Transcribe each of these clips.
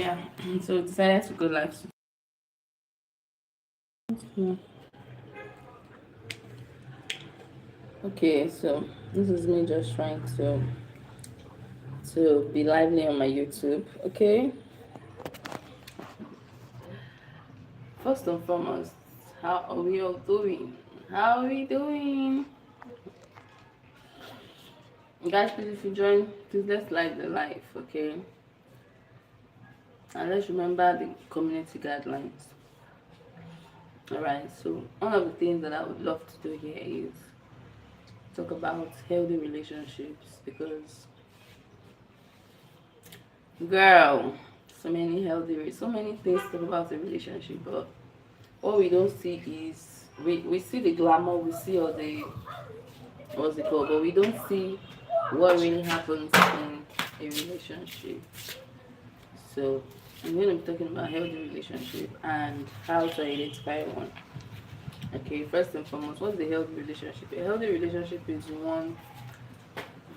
Yeah, so decided to go live. Hmm. Okay, so this is me just trying to be lively on my YouTube. Okay, first and foremost, how are we all doing? How are we doing, guys? Please, if you join, please let's like the live, okay? And let's remember the community guidelines. All right. So one of the things that I would love to do here is talk about healthy relationships because girl, so many things to talk about a relationship, but what we don't see is we see the glamour, we see all the what's it called, but we don't see what really happens in a relationship. So I'm going to be talking about healthy relationship and how to identify one. Okay, first and foremost, what's the healthy relationship? A healthy relationship is one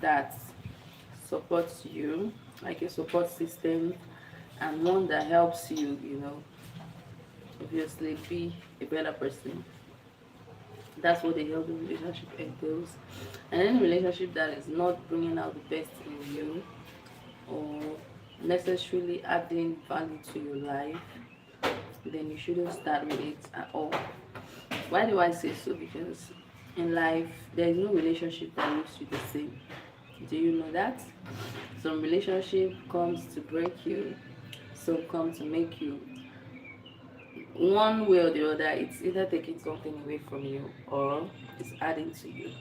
that supports you, like a support system, and one that helps you, obviously be a better person. That's what a healthy relationship entails. And any relationship that is not bringing out the best in you or necessarily adding value to your life, then you shouldn't start with it at all. Why do I say so? Because in life, there is no relationship that leaves you the same. Do you know that? Some relationship comes to break you, some come to make you. One way or the other, it's either taking something away from you or it's adding to you.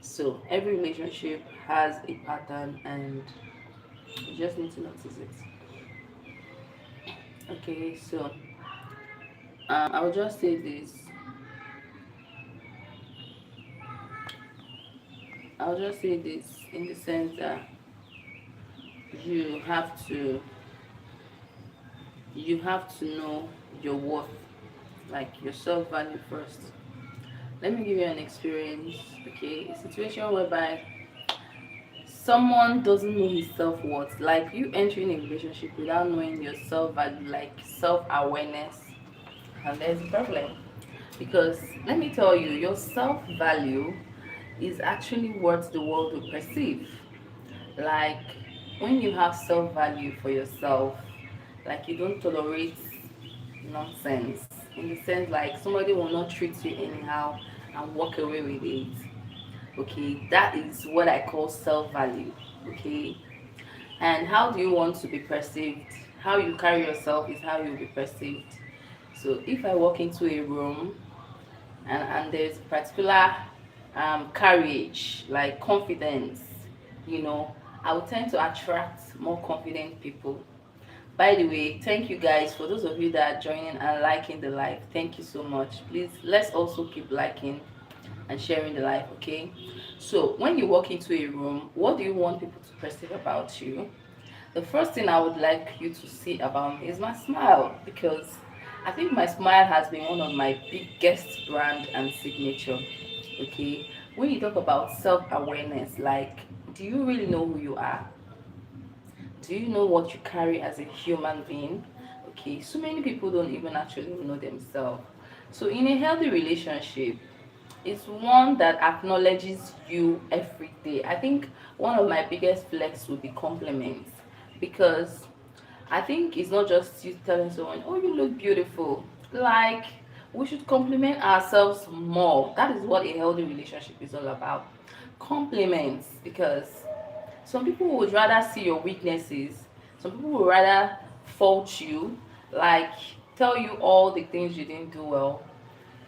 So every relationship has a pattern and you just need to notice it. Okay, so I'll just say this. I'll just say this in the sense that you have to you have to know your worth, like your self value first. Let me give you an experience, okay? A situation whereby someone doesn't know his self worth, like you entering a relationship without knowing your self value, like self awareness, and there's a problem. Because let me tell you, your self value is actually what the world will perceive. Like when you have self value for yourself, like you don't tolerate nonsense in the sense like somebody will not treat you anyhow and walk away with it. Okay, that is what I call self value. Okay, and how do you want to be perceived? How you carry yourself is how you'll be perceived. So if I walk into a room and there's particular courage, like confidence, I will tend to attract more confident people. By the way, thank you guys for those of you that are joining and liking the live. Thank you so much. Please let's also keep liking and sharing the live, okay? So when you walk into a room, what do you want people to perceive about you? The first thing I would like you to see about me is my smile, because I think my smile has been one of my biggest brand and signature. Okay, when you talk about self-awareness, like, do you really know who you are? Do you know what you carry as a human being? Okay, so many people don't even actually know themselves. So in a healthy relationship, it's one that acknowledges you every day. I think one of my biggest flex would be compliments, because I think it's not just you telling someone, "Oh, you look beautiful." Like, we should compliment ourselves more. That is what a healthy relationship is all about. Compliments, because some people would rather see your weaknesses. Some people would rather fault you, like tell you all the things you didn't do well,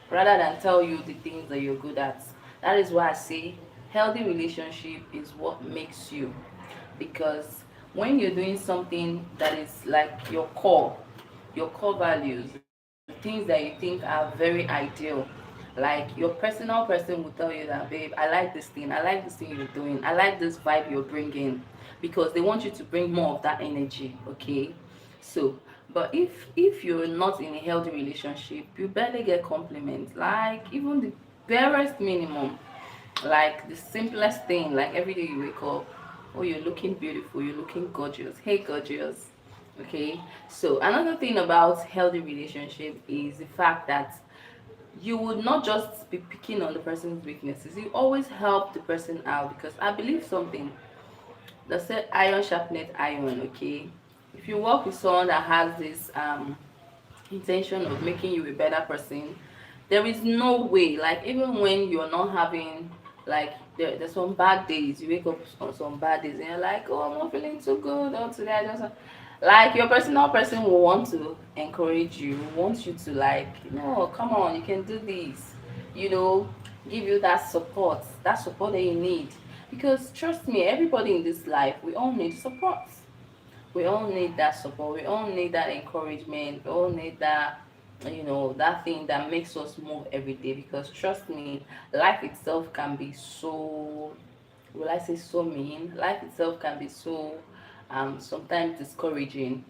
rather than tell you the things that you're good at. That is why I say healthy relationship is what makes you. Because when you're doing something that is like your core values, the things that you think are very ideal, like your personal person will tell you that, babe, I like this thing you're doing, I like this vibe you're bringing, because they want you to bring more of that energy, okay? So but if you're not in a healthy relationship, you barely get compliments, like even the barest minimum, like the simplest thing, like every day you wake up, oh, you're looking beautiful, you're looking gorgeous, hey gorgeous, Okay, so another thing about healthy relationship is the fact that you would not just be picking on the person's weaknesses, you always help the person out, because I believe something that said iron sharpened iron. Okay, if you work with someone that has this intention of making you a better person, there is no way, like even when you're not having, like there's some bad days, you wake up on some bad days and you're like, oh, I'm not feeling too good, or today I just, like your personal person will want to encourage you, want you to, like, no, come on, you can do this, you know, give you that support that you need. Because trust me, everybody in this life, we all need support. We all need that support, we all need that encouragement, we all need that, that thing that makes us move every day. Because trust me, life itself can be so, will I say so mean, life itself can be so sometimes discouraging.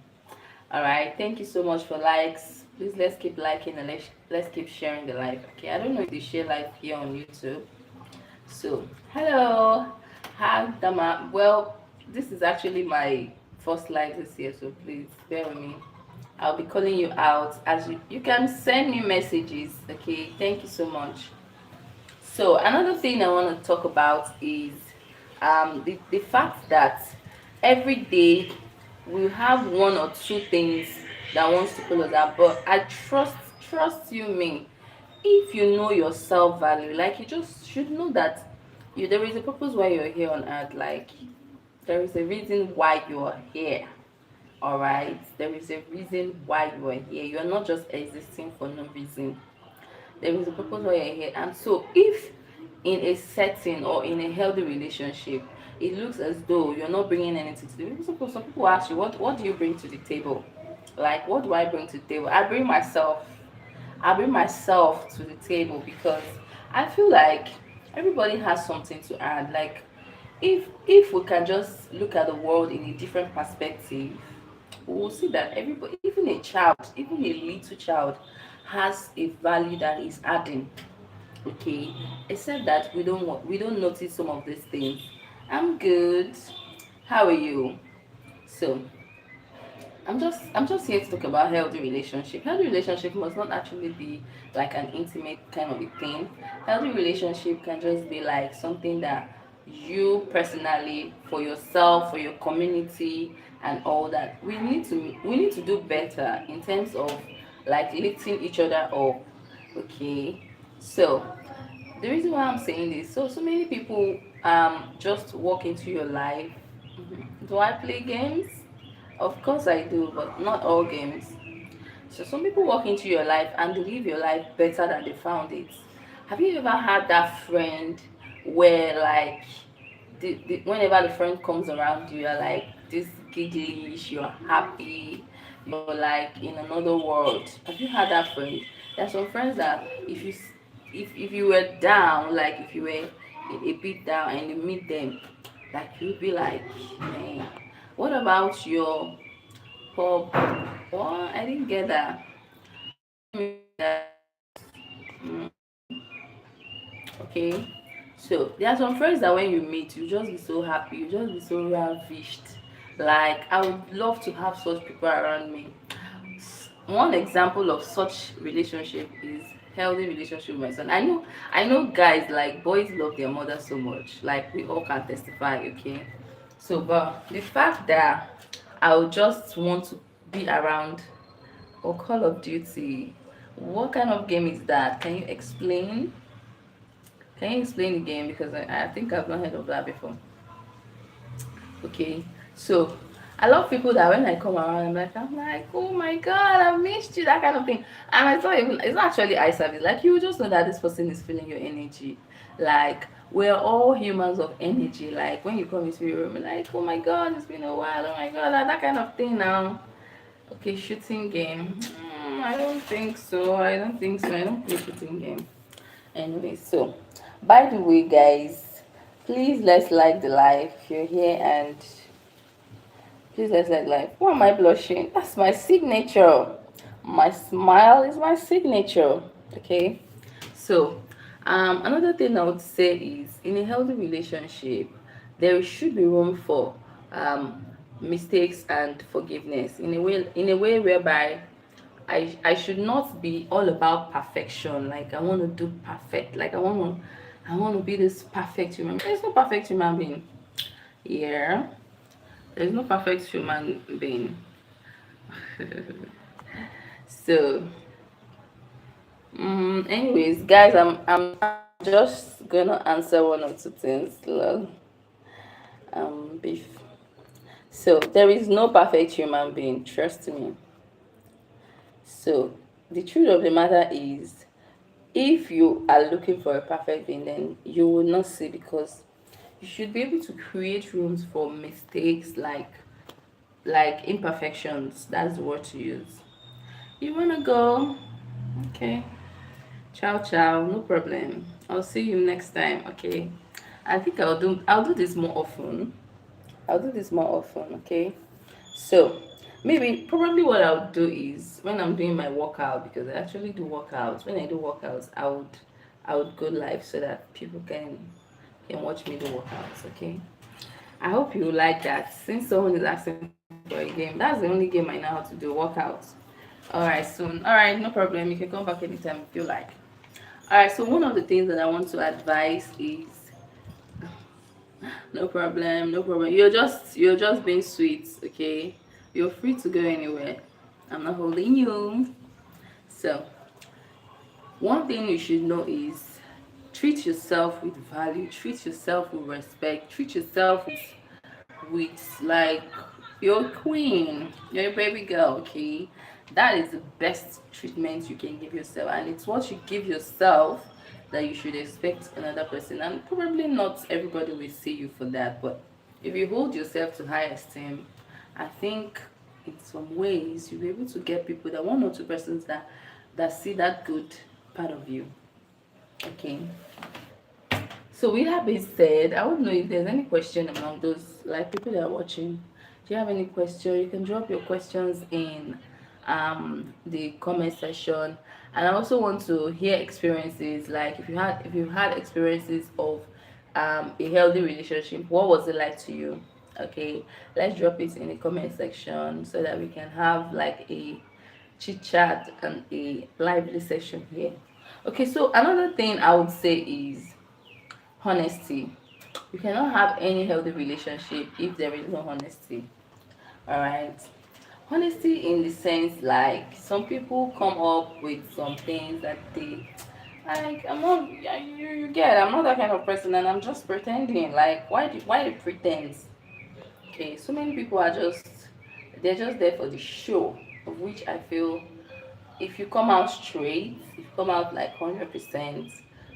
All right, thank you so much for likes. Please, let's keep liking and let's keep sharing the live. Okay, I don't know if they share live here on YouTube. So hello, hi Dama. Well, this is actually my first live this year, so please bear with me. I'll be calling you out as you can send me messages. Okay, thank you so much. So another thing I want to talk about is the fact that every day we have one or two things that wants to pull us up. But I trust you me, if you know your self value, like you just should know that there is a purpose why you're here on earth. Like there is a reason why you are here. All right, there is a reason why you are here. You are not just existing for no reason. There is a purpose why you're here. And so if in a setting or in a healthy relationship it looks as though you're not bringing anything to the table, some people ask you, what do you bring to the table? Like, what do I bring to the table? I bring myself to the table, because I feel like everybody has something to add. Like, if we can just look at the world in a different perspective, we will see that everybody, even a child, even a little child, has a value that is adding. Okay, except that we don't notice some of these things. I'm good. How are you? So I'm just here to talk about healthy relationship. Healthy relationship must not actually be like an intimate kind of a thing. Healthy relationship can just be like something that you personally, for yourself, for your community, and all that. We need to do better in terms of like lifting each other up. Okay, so the reason why I'm saying this, so many people just walk into your life. Do I play games? Of course I do, but not all games. So some people walk into your life and they live your life better than they found it. Have you ever had that friend where, like, whenever the friend comes around you, you're like this gigglish, you're happy, you're like in another world? Have you had that friend? There are some friends that if you were down, like if you were a bit down and you meet them, like you'll be like, man, what about your pub? What? I didn't get that. What do you mean by that? Mm, okay. So there are some friends that when you meet, you just be so happy, you just be so ravished. Like, I would love to have such people around me. One example of such relationship is healthy relationship with my son. I know guys, like boys love their mother so much. Like we all can testify, okay? So but the fact that I would just want to be around, or Call of Duty. What kind of game is that? Can you explain? Can you explain the game? Because I think I've not heard of that before. Okay, so I love people that when I come around, I'm like, oh my god, I missed you, that kind of thing. And it's not actually eye service. Like, you just know that this person is feeling your energy. Like, we're all humans of energy. Like, when you come into your room, you're like, oh my god, it's been a while. Oh my god, that kind of thing now. Okay, shooting game. I don't think so. I don't think so. I don't play shooting game. Anyway, so by the way, guys, please let's like the live if you're here, and please let's like live. Why am I blushing? That's my signature. My smile is my signature. Okay. So, another thing I would say is, in a healthy relationship, there should be room for mistakes and forgiveness in a way whereby I should not be all about perfection. Like I want to do perfect. Like I want to be this perfect human. There's no perfect human being. Yeah, there's no perfect human being. So, anyways, guys, I'm just gonna answer one or two things. Lol. Beef. So there is no perfect human being. Trust me. So the truth of the matter is, if you are looking for a perfect being, then you will not see, because you should be able to create rooms for mistakes, like imperfections. That's the word to use. You wanna go? Okay. Ciao ciao, no problem. I'll see you next time, okay? I think I'll do this more often. I'll do this more often, okay? So maybe probably what I'll do is when I'm doing my workout, because I actually do workouts. When I do workouts, I would go live so that people can watch me do workouts, okay? I hope you like that. Since someone is asking for a game, that's the only game I know how to do, workouts. Alright, soon. Alright, no problem. You can come back anytime if you like. Alright, so one of the things that I want to advise is no problem, no problem. You're just being sweet, okay? You're free to go anywhere. I'm not holding you. So one thing you should know is treat yourself with value, treat yourself with respect, treat yourself with like you're a queen, you're a baby girl, okay? That is the best treatment you can give yourself, and it's what you give yourself that you should expect another person. And probably not everybody will see you for that, but if you hold yourself to high esteem, I think in some ways you'll be able to get people, that one or two persons that see that good part of you, okay? So with that being said, I would know if there's any question among those like people that are watching. Do you have any question? You can drop your questions in the comment section. And I also want to hear experiences, like if you had experiences of a healthy relationship, what was it like to you? Okay, let's drop it in the comment section so that we can have like a chit chat and a lively session here. Okay, so another thing I would say is honesty. You cannot have any healthy relationship if there is no honesty. All right. Honesty in the sense, like some people come up with some things that they like. I'm not. Yeah, you get. I'm not that kind of person, and I'm just pretending. Like why the pretense? Okay. So many people are just they're just there for the show, of which I feel if you come out straight, if you come out like 100%,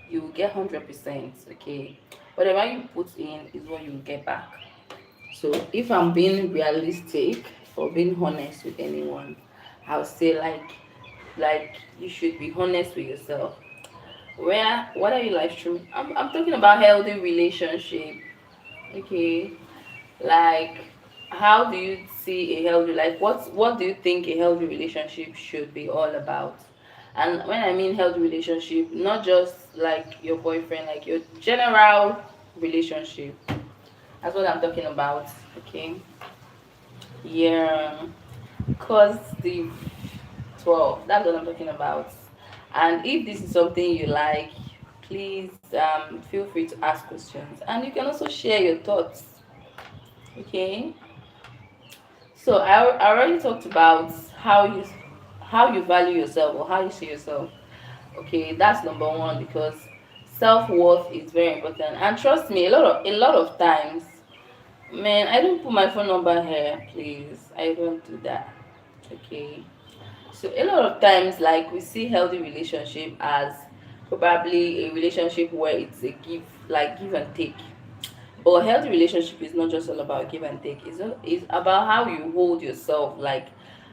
you will get 100%. Okay, whatever you put in is what you will get back. So if I'm being realistic or being honest with anyone, I'll say like you should be honest with yourself. Where what are you live streaming? I'm talking about healthy relationship. Okay, like how do you see a healthy, like what do you think a healthy relationship should be all about? And when I mean healthy relationship, not just like your boyfriend, like your general relationship. That's what I'm talking about. Okay. Yeah, cause the 12, that's what I'm talking about. And if this is something you like, please feel free to ask questions, and you can also share your thoughts. Okay. So I already talked about how you value yourself or how you see yourself. Okay, that's number one, because self-worth is very important. And trust me, a lot of times, man, I don't put my phone number here, please. I don't do that. Okay. So a lot of times, like we see healthy relationship as probably a relationship where it's a give and take. But a healthy relationship is not just all about give and take. It's about how you hold yourself. Like,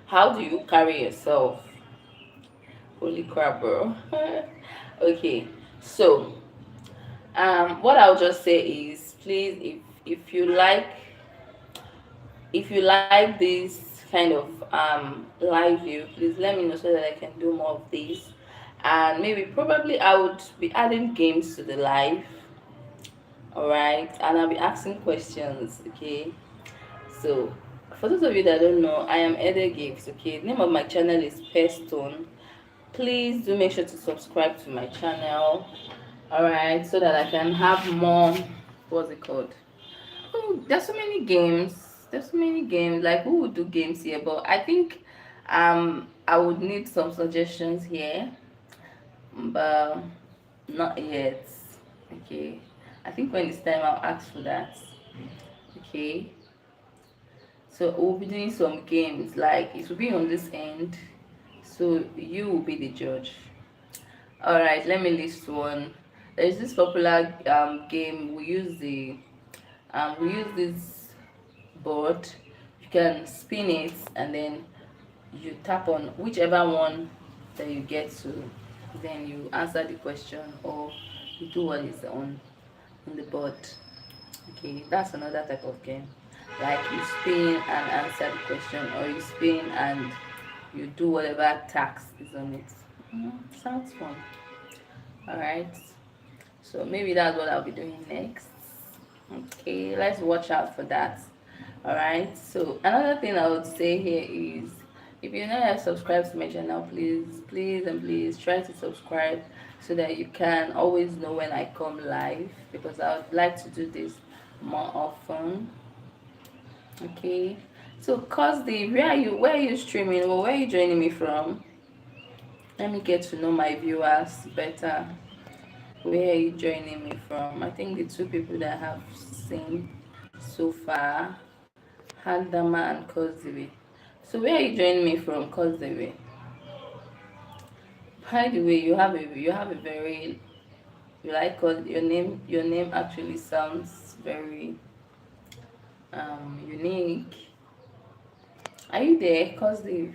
how do you carry yourself? Holy crap, bro. Okay, so what I'll just say is, please, if you like this kind of live view, please let me know so that I can do more of this. And maybe probably I would be adding games to the live. All right, and I'll be asking questions. Okay, so For those of you that don't know, I am Ede Gives. Okay, the name of my channel is Pearlstone. Please do make sure to subscribe to my channel. All right, so that I can have more. What's it called? Oh, there's so many games. There's so many games. Like, who would do games here? But I think I would need some suggestions here, but not yet. Okay, I think when it's time I'll ask for that. Okay, so we'll be doing some games. Like, it will be on this end, so you will be the judge. All right, let me list one. There's this popular game. We use this board. You can spin it, and then you tap on whichever one that you get to, then you answer the question, or you do what is on the board. Okay, that's another type of game. Like, you spin and answer the question, or you spin and you do whatever task is on it. Sounds fun. All right, so maybe that's what I'll be doing next. Okay, let's watch out for that. All right, so another thing I would say here is, if you're not yet subscribed to my channel, please try to subscribe, so that you can always know when I come live, because I would like to do this more often. Okay, so Cosby, where are you streaming, or where are you joining me from? Let me get to know my viewers better. Where are you joining me from? I think the two people that I have seen so far, Handama and Koziwe. So where are you joining me from, Koziwe? By the way, you have a very, you like, cause your name actually sounds very unique. Are you there, Koziwe?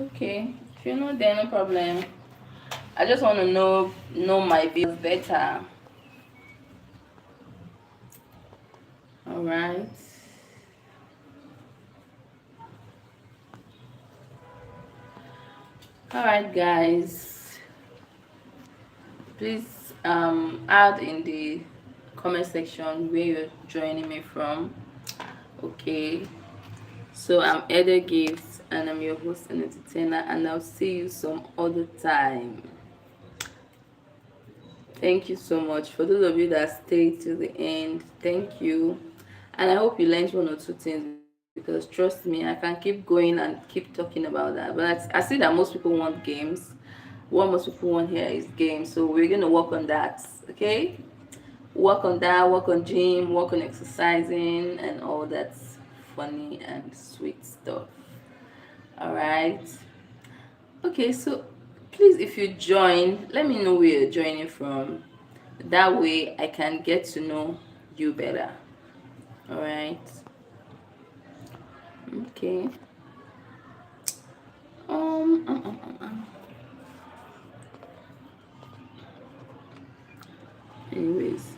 Okay, if you're not there, no problem. I just want to know my views better. All right. All right, guys. Please add in the comment section where you're joining me from. Okay. So I'm Ede Gifts, and I'm your host and entertainer, and I'll see you some other time. Thank you so much. For those of you that stayed to the end, thank you. And I hope you learned one or two things, because trust me, I can keep going and keep talking about that. But I see that most people want games. What most people want here is games. So we're going to work on that. Okay? Work on that, work on gym, work on exercising, and all that funny and sweet stuff. All right. Okay, so please, if you join, let me know where you're joining from. That way I can get to know you better. All right. Okay. Um, um, um, um, um. Anyways,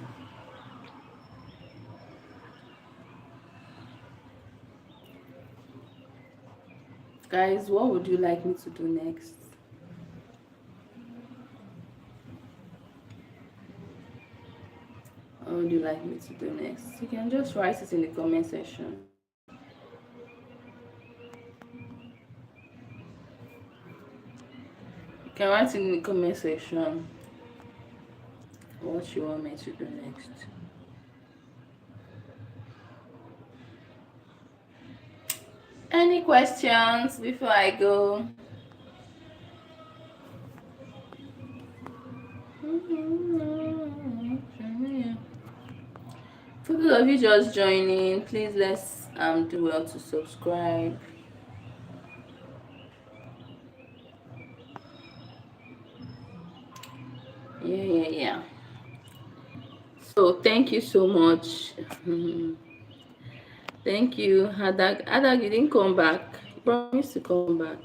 guys, what would you like me to do next? What would you like me to do next? You can just write it in the comment section. You can write in the comment section what you want me to do next. Any questions before I go? For those of you just joining, please let's do well to subscribe. Yeah. So thank you so much. Thank you, Hadag. Hadag, you didn't come back. You promised to come back.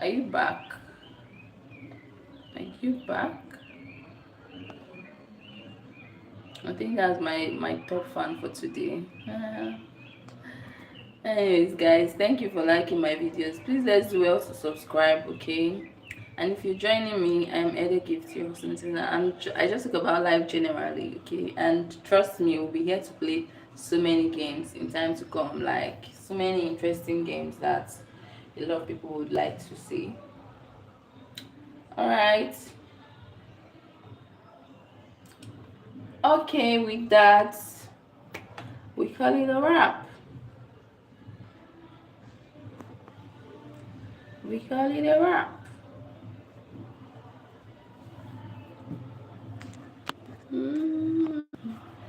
Are you back? Are you back? I think that's my top fan for today. Anyways, guys, thank you for liking my videos. Please let's do well to subscribe, okay? And if you're joining me, I'm Ede Gift, your host. I just talk about life generally, okay? And trust me, we'll be here to play so many games in time to come, like so many interesting games that a lot of people would like to see. All right. Okay, with that, we call it a wrap. We call it a wrap.